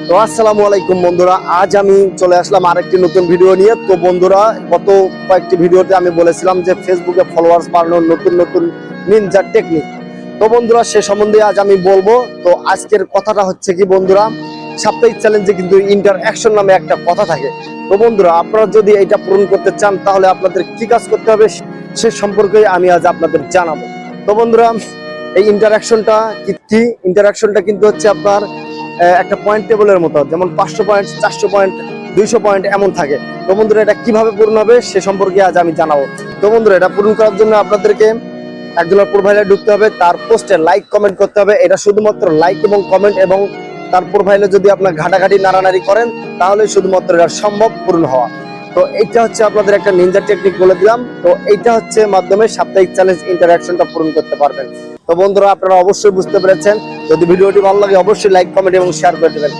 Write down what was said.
তো আসসালামু আলাইকুম বন্ধুরা, আজ আমি চলে আসলাম আরেকটি নতুন ভিডিও নিয়ে। তো বন্ধুরা, গত কয়েকটি ভিডিওতে আমি বলেছিলাম যে ফেসবুকে ফলোয়ার্স বাড়ানোর নতুন নতুন নিনজা টেকনিক। তো বন্ধুরা, সে সম্বন্ধে আজ আমি বলবো। তো আজকের কথাটা হচ্ছে কি বন্ধুরা, সাপ্তাহিক চ্যালেঞ্জে কিন্তু ইন্টারঅ্যাকশন নামে একটা কথা থাকে। তো বন্ধুরা, আপনারা যদি এটা পূরণ করতে চান তাহলে আপনাদের কি কাজ করতে হবে সে সম্পর্কে আমি আজ আপনাদের জানাবো। তো বন্ধুরা, এই ইন্টারঅ্যাকশনটা কিন্তু হচ্ছে আপনার একটা পয়েন্ট টেবলের মতো, যেমন 500 পয়েন্ট, 400 পয়েন্ট, 200 পয়েন্ট এমন থাকে। তো বন্ধুরা, এটা কিভাবে পূরণ হবে সে সম্পর্কে আজ আমি জানাবো। তো বন্ধুরা, এটা পূরণ করার জন্য আপনাদেরকে একজনের প্রোফাইলে ঢুকতে হবে, তার পোস্টে লাইক কমেন্ট করতে হবে। এটা শুধুমাত্র লাইক এবং কমেন্ট এবং তার প্রোফাইলে যদি আপনার ঘাটাঘাটি নাড়ানাড়ি করেন তাহলে শুধুমাত্র এটা সম্ভব পূরণ হওয়া। তো এইটা হচ্ছে আপনাদের একটা নিনজা টেকনিক বলে দিলাম। তো এইটা হচ্ছে মাধ্যমে সাপ্তাহিক চ্যালেঞ্জ ইন্টারঅ্যাকশনটা পূরণ করতে পারবেন। তো বন্ধুরা, আপনারা অবশ্যই বুঝতে পেরেছেন। যদি ভিডিওটি ভালো লাগে অবশ্যই লাইক কমেন্ট এবং শেয়ার করে দেবেন।